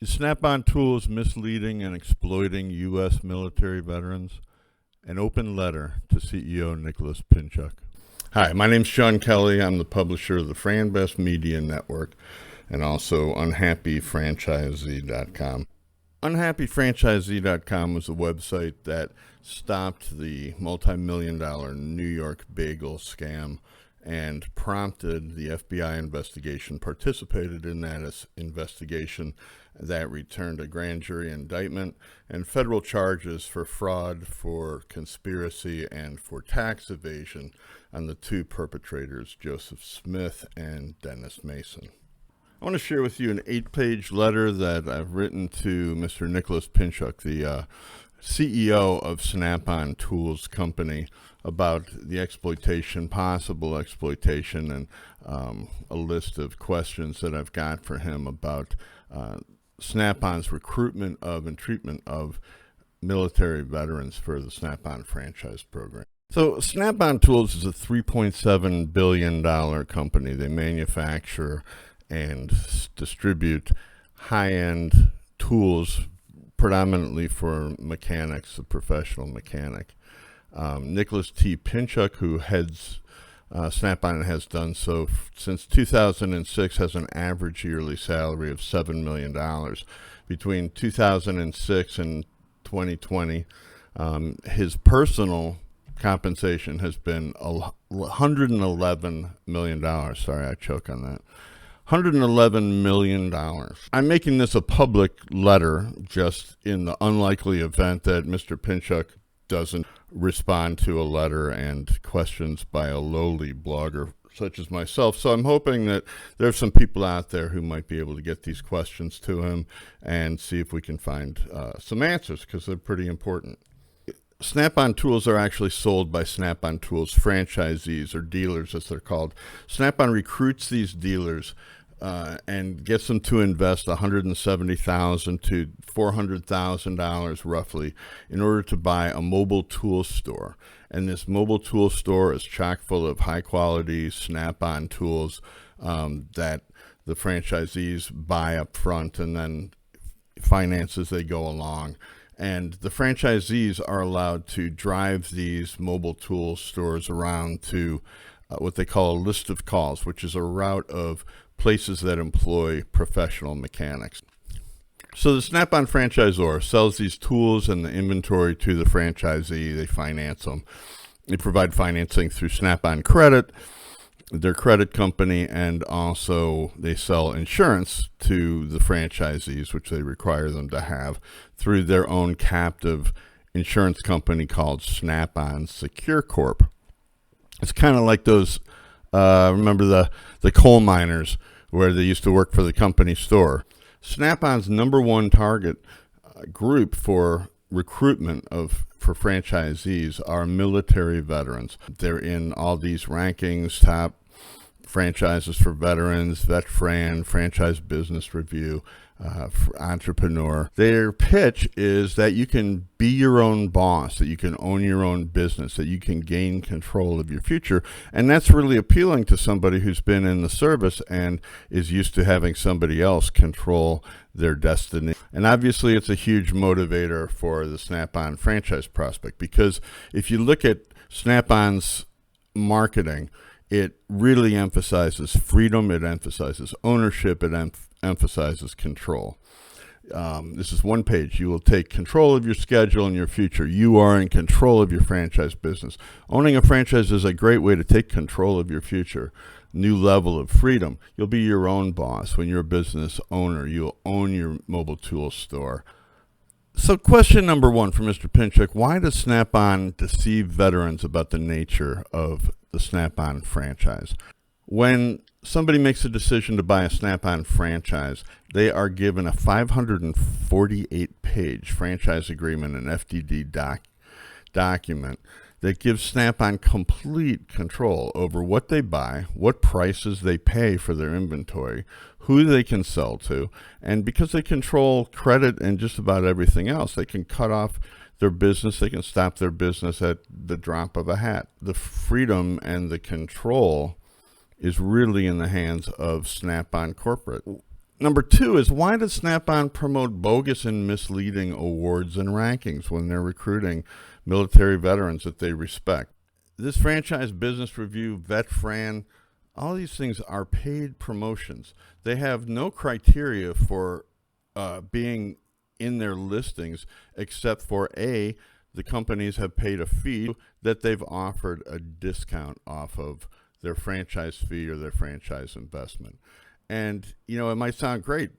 Is Snap-on Tools misleading and exploiting U.S. military veterans? An open letter to CEO Nicholas Pinchuk. Hi, my name's Sean Kelly. I'm the publisher of the FranBest Media Network and also unhappyfranchisee.com. Unhappyfranchisee.com was a website that stopped the multi-million-dollar New York bagel scam and prompted the FBI investigation, participated in that investigation that returned a grand jury indictment and federal charges for fraud, for conspiracy, and for tax evasion on the two perpetrators, Joseph Smith and Dennis Mason. I want to share with you an 8-page letter that I've written to Mr. Nicholas Pinchuk, the CEO of Snap-on Tools Company, about the exploitation, possible exploitation, and a list of questions that I've got for him about Snap-on's recruitment of and treatment of military veterans for the Snap-on franchise program. So Snap-on Tools is a $3.7 billion company. They manufacture and distribute high-end tools predominantly for mechanics, a professional mechanic. Nicholas T. Pinchuk, who heads Snap-on, has done so since 2006, has an average yearly salary of $7 million. Between 2006 and 2020, his personal compensation has been $111 million. Sorry, I choke on that. $111 million. I'm making this a public letter just in the unlikely event that Mr. Pinchuk doesn't respond to a letter and questions by a lowly blogger such as myself. So I'm hoping that there's some people out there who might be able to get these questions to him and see if we can find some answers, because they're pretty important. Snap-on Tools are actually sold by Snap-on Tools franchisees, or dealers as they're called. Snap-on recruits these dealers and gets them to invest $170,000 to $400,000 roughly in order to buy a mobile tool store. And this mobile tool store is chock full of high quality Snap-on tools that the franchisees buy up front and then finance as they go along. And the franchisees are allowed to drive these mobile tool stores around to what they call a list of calls, which is a route of places that employ professional mechanics. So the Snap-on franchisor sells these tools and the inventory to the franchisee. They finance them. They provide financing through Snap-on Credit, their credit company, and also they sell insurance to the franchisees, which they require them to have, through their own captive insurance company called Snap-on Securecorp. It's kind of like those, remember the coal miners where they used to work for the company store. Snap-on's number one target group for recruitment for franchisees are military veterans. They're in all these rankings, top franchises for veterans, VetFran, Franchise Business Review, Entrepreneur. Their pitch is that you can be your own boss, that you can own your own business, that you can gain control of your future. And that's really appealing to somebody who's been in the service and is used to having somebody else control their destiny. And obviously it's a huge motivator for the Snap-on franchise prospect, because if you look at Snap-on's marketing, it really emphasizes freedom, it emphasizes ownership, it emphasizes control. This is one page. You will take control of your schedule and your future. You are in control of your franchise business. Owning a franchise is a great way to take control of your future. New level of freedom. You'll be your own boss. When you're a business owner, you'll own your mobile tool store. So question number one for Mr. Pinchuk: why does Snap-on deceive veterans about the nature of the Snap-on franchise? When somebody makes a decision to buy a Snap-on franchise, they are given a 548-page franchise agreement, an FDD document that gives Snap-on complete control over what they buy, what prices they pay for their inventory, who they can sell to, and because they control credit and just about everything else, they can cut off their business, they can stop their business at the drop of a hat. The freedom and the control is really in the hands of Snap-on corporate. Number two is, why does Snap-on promote bogus and misleading awards and rankings when they're recruiting military veterans that they respect? This Franchise Business Review, VetFran, all these things are paid promotions. They have no criteria for being in their listings except for A, the companies have paid a fee, that they've offered a discount off of their franchise fee or their franchise investment. And, you know, it might sound great,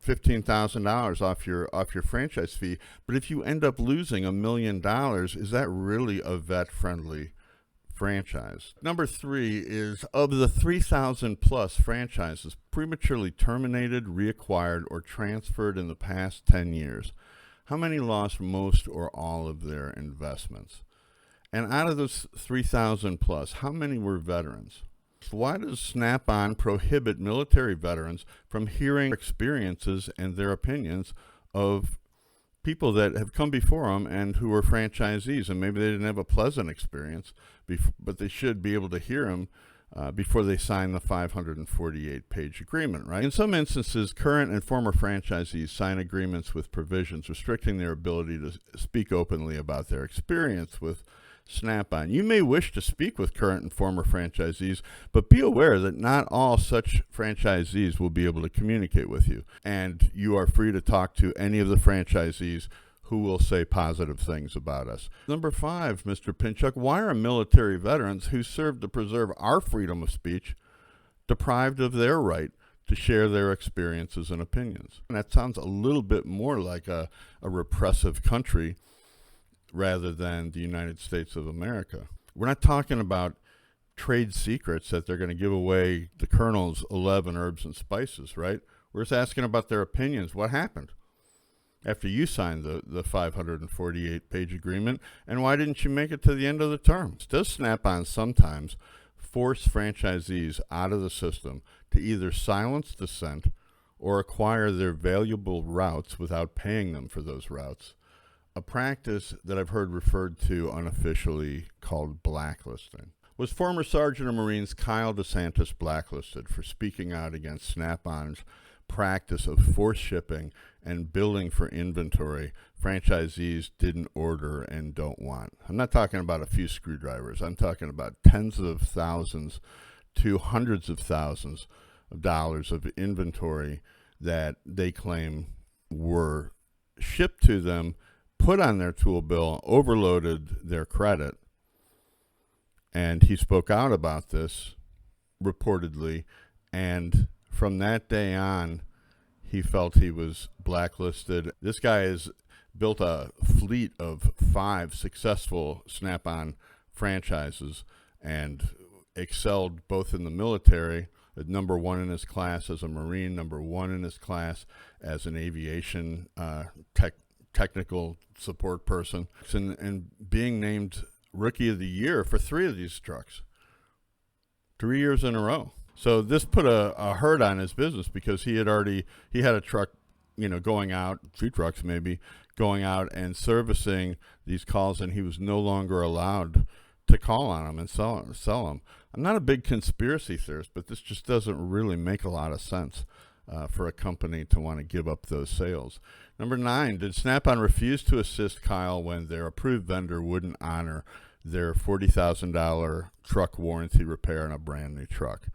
$15,000 off your franchise fee, but if you end up losing $1 million, is that really a vet-friendly franchise? Number three is, of the 3,000 plus franchises prematurely terminated, reacquired, or transferred in the past 10 years, how many lost most or all of their investments? And out of those 3,000 plus, how many were veterans? Why does Snap-on prohibit military veterans from hearing experiences and their opinions of people that have come before them and who are franchisees, and maybe they didn't have a pleasant experience, but they should be able to hear them before they sign the 548-page agreement, right? In some instances, current and former franchisees sign agreements with provisions restricting their ability to speak openly about their experience with Snap-on. You may wish to speak with current and former franchisees, but be aware that not all such franchisees will be able to communicate with you, and you are free to talk to any of the franchisees who will say positive things about us. Number five, Mr. Pinchuk, why are military veterans who served to preserve our freedom of speech deprived of their right to share their experiences and opinions? And that sounds a little bit more like a repressive country rather than the United States of America. We're not talking about trade secrets that they're going to give away the colonel's 11 herbs and spices, right? We're just asking about their opinions. What happened after you signed the 548-page agreement, and why didn't you make it to the end of the term? Does Snap-on sometimes force franchisees out of the system to either silence dissent or acquire their valuable routes without paying them for those routes? A practice that I've heard referred to unofficially called blacklisting. Was former Sergeant of Marines Kyle De Santis blacklisted for speaking out against Snap-on's practice of force shipping and billing for inventory franchisees didn't order and don't want? I'm not talking about a few screwdrivers. I'm talking about tens of thousands to hundreds of thousands of dollars of inventory that they claim were shipped to them, put on their tool bill, overloaded their credit. And he spoke out about this, reportedly, and from that day on, he felt he was blacklisted. This guy has built a fleet of 5 successful Snap-on franchises and excelled both in the military, at number 1 in his class as a Marine, number 1 in his class as an aviation technical support person, and being named Rookie of the Year for 3 of these trucks, 3 years in a row. So this put a hurt on his business because he had a truck, going out, 2 trucks maybe, going out and servicing these calls, and he was no longer allowed to call on them and sell them. I'm not a big conspiracy theorist, but this just doesn't really make a lot of sense for a company to want to give up those sales. Number 9, did Snap-on refuse to assist Kyle when their approved vendor wouldn't honor their $40,000 truck warranty repair on a brand new truck?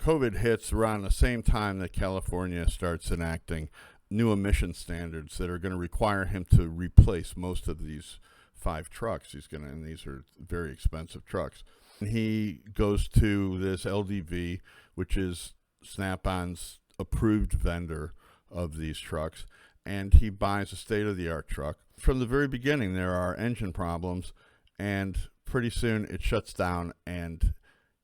COVID hits around the same time that California starts enacting new emission standards that are going to require him to replace most of these 5 trucks. And these are very expensive trucks. And he goes to this LDV, which is Snap-on's approved vendor of these trucks, and he buys a state-of-the-art truck. From the very beginning, there are engine problems, and pretty soon it shuts down, and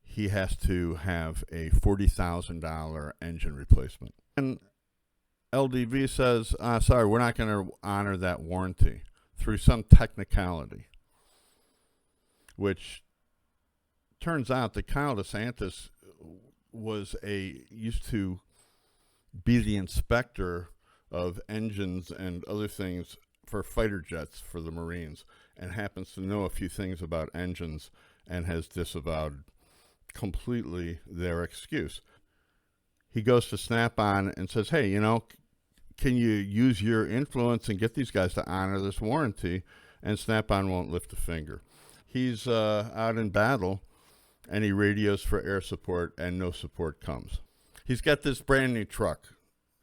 he has to have a $40,000 engine replacement. And LDV says, sorry, we're not going to honor that warranty through some technicality, which turns out that Kyle De Santis used to be the inspector of engines and other things for fighter jets for the Marines, and happens to know a few things about engines and has disavowed completely their excuse. he goes to Snap-on and says, hey, can you use your influence and get these guys to honor this warranty? And Snap-on won't lift a finger. He's out in battle, and he radios for air support, and no support comes. He's got this brand new truck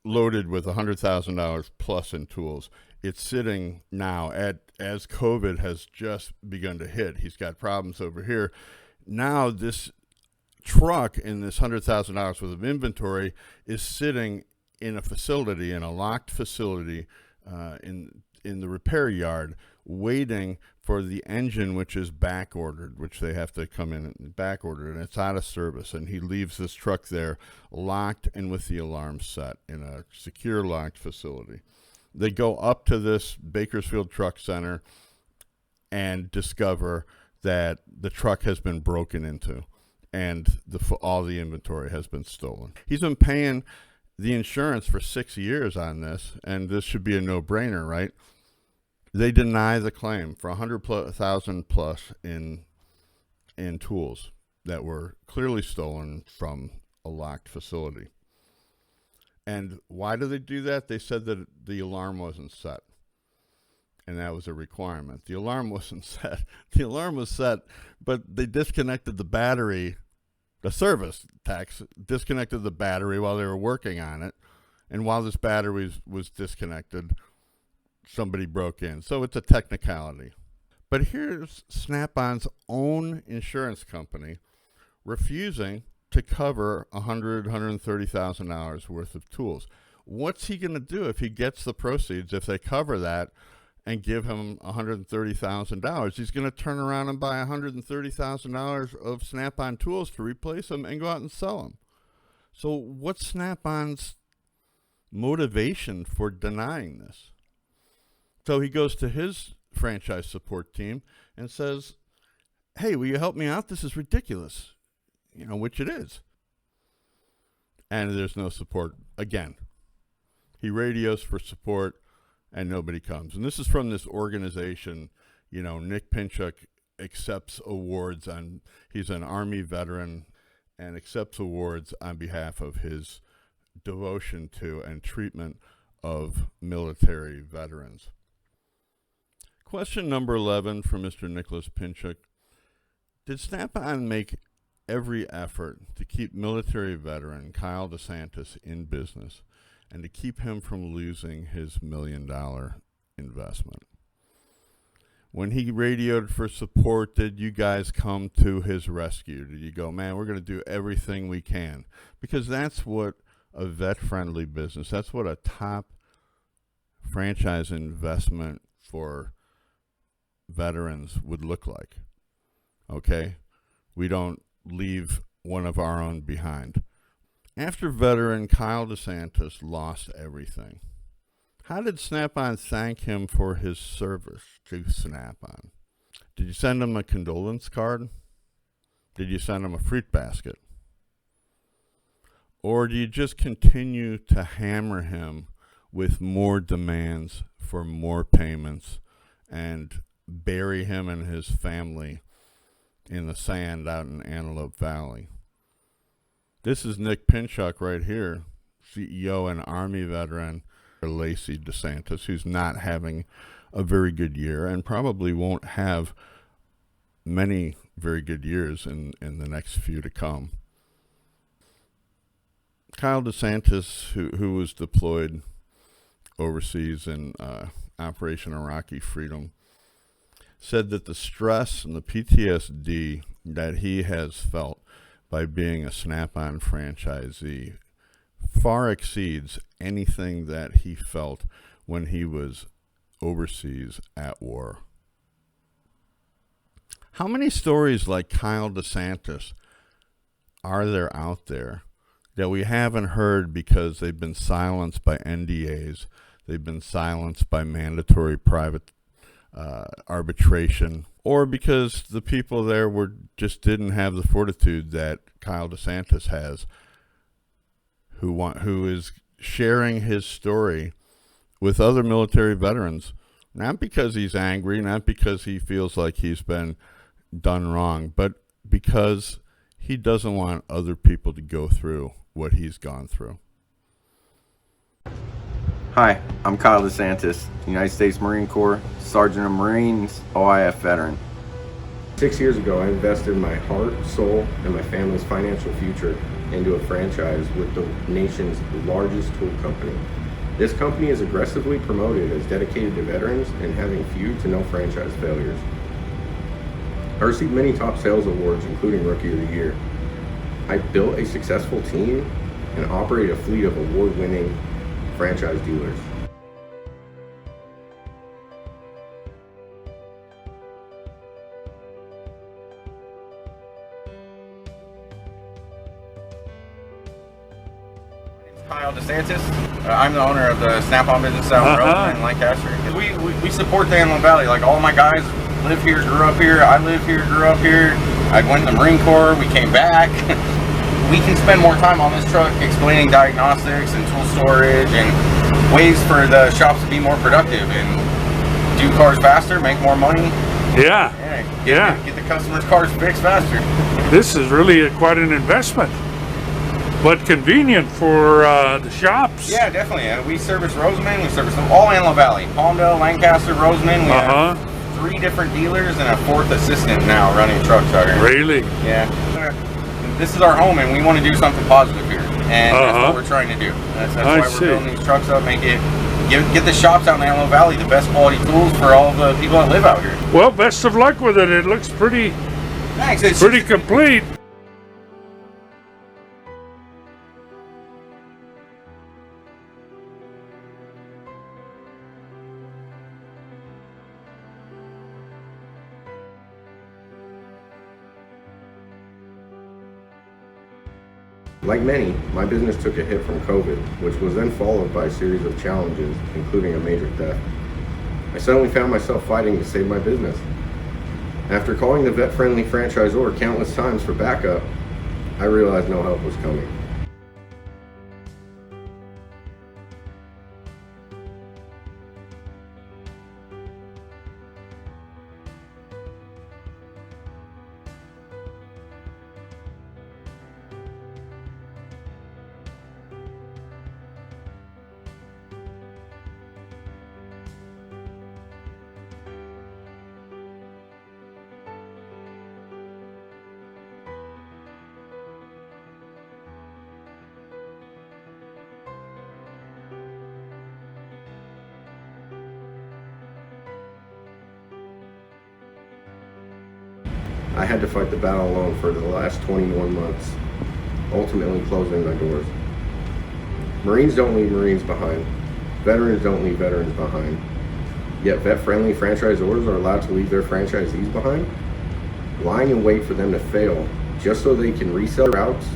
loaded with $100,000 plus in tools. It's sitting now as COVID has just begun to hit. He's got problems over here. Now this truck in this $100,000 worth of inventory is sitting in a facility, in a locked facility, in the repair yard, waiting for the engine, which is back ordered, which they have to come in and back order, and it's out of service. And he leaves this truck there locked and with the alarm set in a secure locked facility. They go up to this Bakersfield Truck Center and discover that the truck has been broken into and all the inventory has been stolen. He's been paying the insurance for 6 years on this, and this should be a no-brainer, right? They deny the claim for $100,000 plus in tools that were clearly stolen from a locked facility. And why do they do that? They said that the alarm wasn't set, and that was a requirement. The alarm wasn't set. The alarm was set, but they disconnected the battery. The service techs disconnected the battery while they were working on it, and while this battery was disconnected, somebody broke in. So it's a technicality. But here's Snap-on's own insurance company refusing to cover $130,000 worth of tools. What's he going to do if he gets the proceeds, if they cover that and give him $130,000? He's going to turn around and buy $130,000 of Snap-on tools to replace them and go out and sell them. So what's Snap-on's motivation for denying this? So he goes to his franchise support team and says, hey, will you help me out? This is ridiculous. Which it is. And there's no support again. He radios for support and nobody comes. And this is from this organization, Nick Pinchuk accepts awards he's an Army veteran and accepts awards on behalf of his devotion to and treatment of military veterans. Question number 11 from Mr. Nicholas Pinchuk. Did Snap-on make every effort to keep military veteran Kyle De Santis in business and to keep him from losing his $1 million investment? When he radioed for support, did you guys come to his rescue? Did you go, man, we're going to do everything we can? Because that's what a vet-friendly business, that's what a top franchise investment for veterans would look like. Okay? We don't leave one of our own behind. After veteran Kyle De Santis lost everything, how did Snap-on thank him for his service to Snap-on? Did you send him a condolence card? Did you send him a fruit basket? Or do you just continue to hammer him with more demands for more payments and bury him and his family in the sand out in Antelope Valley? This is Nick Pinchuk right here, CEO and Army veteran, Lacey De Santis, who's not having a very good year and probably won't have many very good years in the next few to come. Kyle De Santis, who was deployed overseas in Operation Iraqi Freedom, said that the stress and the PTSD that he has felt by being a Snap-on franchisee far exceeds anything that he felt when he was overseas at war. How many stories like Kyle De Santis are there out there that we haven't heard because they've been silenced by NDAs, they've been silenced by mandatory private arbitration, or because the people there just didn't have the fortitude that Kyle De Santis has, who is sharing his story with other military veterans, not because he's angry, not because he feels like he's been done wrong, but because he doesn't want other people to go through what he's gone through. Hi, I'm Kyle De Santis, United States Marine Corps, Sergeant of Marines, OIF veteran. 6 years ago, I invested my heart, soul, and my family's financial future into a franchise with the nation's largest tool company. This company is aggressively promoted as dedicated to veterans and having few to no franchise failures. I received many top sales awards, including Rookie of the Year. I built a successful team and operate a fleet of award-winning franchise dealers. Kyle De Santis. I'm the owner of the Snap-on business out in Roseman, Lancaster. We support the Antelope Valley. Like, all my guys live here, grew up here. I live here, grew up here. I went to the Marine Corps. We came back. We can spend more time on this truck explaining diagnostics and tool storage and ways for the shops to be more productive and do cars faster, make more money. Yeah. Get the customers' cars fixed faster. This is really quite an investment, but convenient for the shops. Yeah, definitely. We service Roseman. We service all Antelope Valley. Palmdale, Lancaster, Roseman. We have 3 different dealers and a 4th assistant now running trucks out here. Really? Yeah. This is our home, and we want to do something positive here, and that's what we're trying to do. That's why we're building these trucks up, and get the shops out in the Antelope Valley the best quality tools for all the people that live out here. Well, best of luck with it. It looks pretty. Thanks. It's pretty complete. Like many, my business took a hit from COVID, which was then followed by a series of challenges, including a major theft. I suddenly found myself fighting to save my business. After calling the vet-friendly franchisor countless times for backup, I realized no help was coming. I had to fight the battle alone for the last 21 months, ultimately closing my doors. Marines don't leave Marines behind. Veterans don't leave veterans behind. Yet vet-friendly franchisors are allowed to leave their franchisees behind, lying in wait for them to fail just so they can resell routes.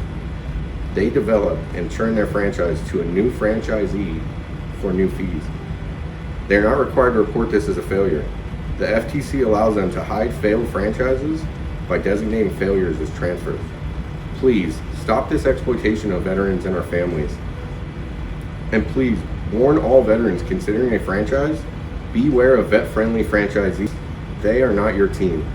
They develop and turn their franchise to a new franchisee for new fees. They're not required to report this as a failure. The FTC allows them to hide failed franchises by designating failures as transfers. Please stop this exploitation of veterans and our families. And please warn all veterans considering a franchise, beware of vet-friendly franchisees. They are not your team.